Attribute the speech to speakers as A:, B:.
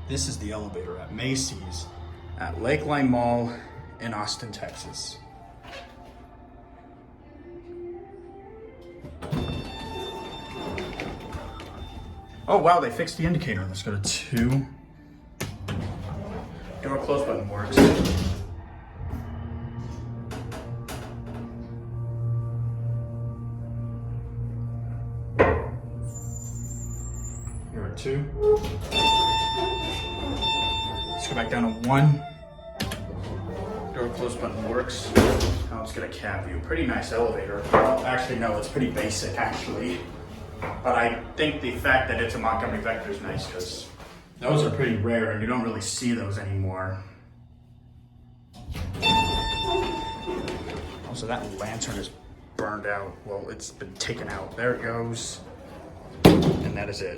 A: This is the elevator at Macy's at Lakeline Mall in Austin, Texas. Oh wow, they fixed the indicator. Let's go to 2. Door close button works. Here at 2. Let's go back down to 1. Door close button works. Now let's get a cab view. Pretty nice elevator. Well, actually no, it's pretty basic actually. But I think the fact that it's a Montgomery Vector is nice because those are pretty rare and you don't really see those anymore. Also, that lantern is burned out. Well, it's been taken out. There it goes. And that is it.